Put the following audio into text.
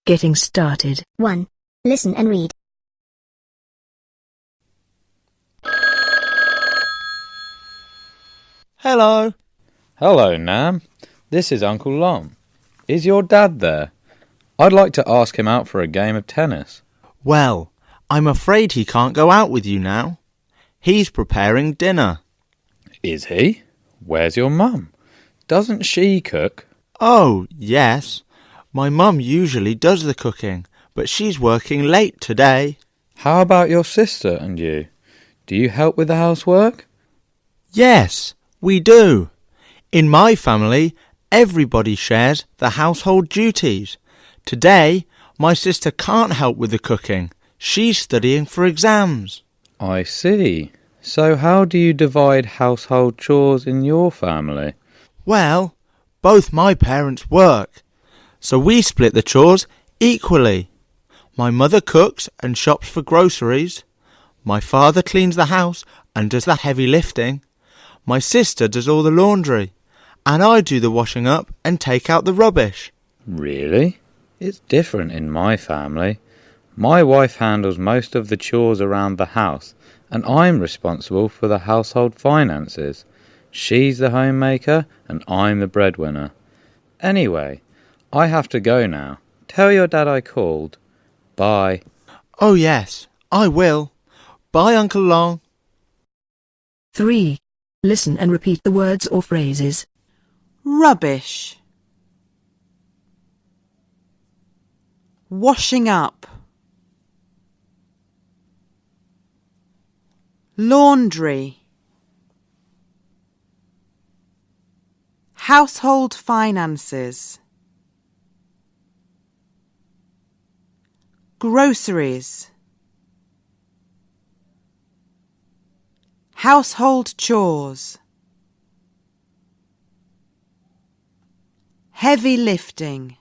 Getting started. 1. Listen and read. Hello. Hello, Nam. This is Uncle Lom. Is your dad there? I'd like to ask him out for a game of tennis. Well, I'm afraid he can't go out with you now. He's preparing dinner. Is he? Where's your mum? Doesn't she cook? Oh, yes. My mum usually does the cooking, but she's working late today. How about your sister and you? Do you help with the housework? Yes, we do. In my family, everybody shares the household duties. Today, my sister can't help with the cooking. She's studying for exams. I see. So how do you divide household chores in your family? Well, both my parents work, so we split the chores equally. My mother cooks and shops for groceries. My father cleans the house and does the heavy lifting. My sister does all the laundry, and I do the washing up and take out the rubbish. Really? It's different in my family. My wife handles most of the chores around the house, and I'm responsible for the household finances. She's the homemaker, and I'm the breadwinner. Anyway, I have to go now. Tell your dad I called. Bye. Oh yes, I will. Bye, Uncle Long. 3. Listen and repeat the words or phrases. Rubbish. Washing up. Laundry. Household finances. Groceries. Household chores. Heavy lifting.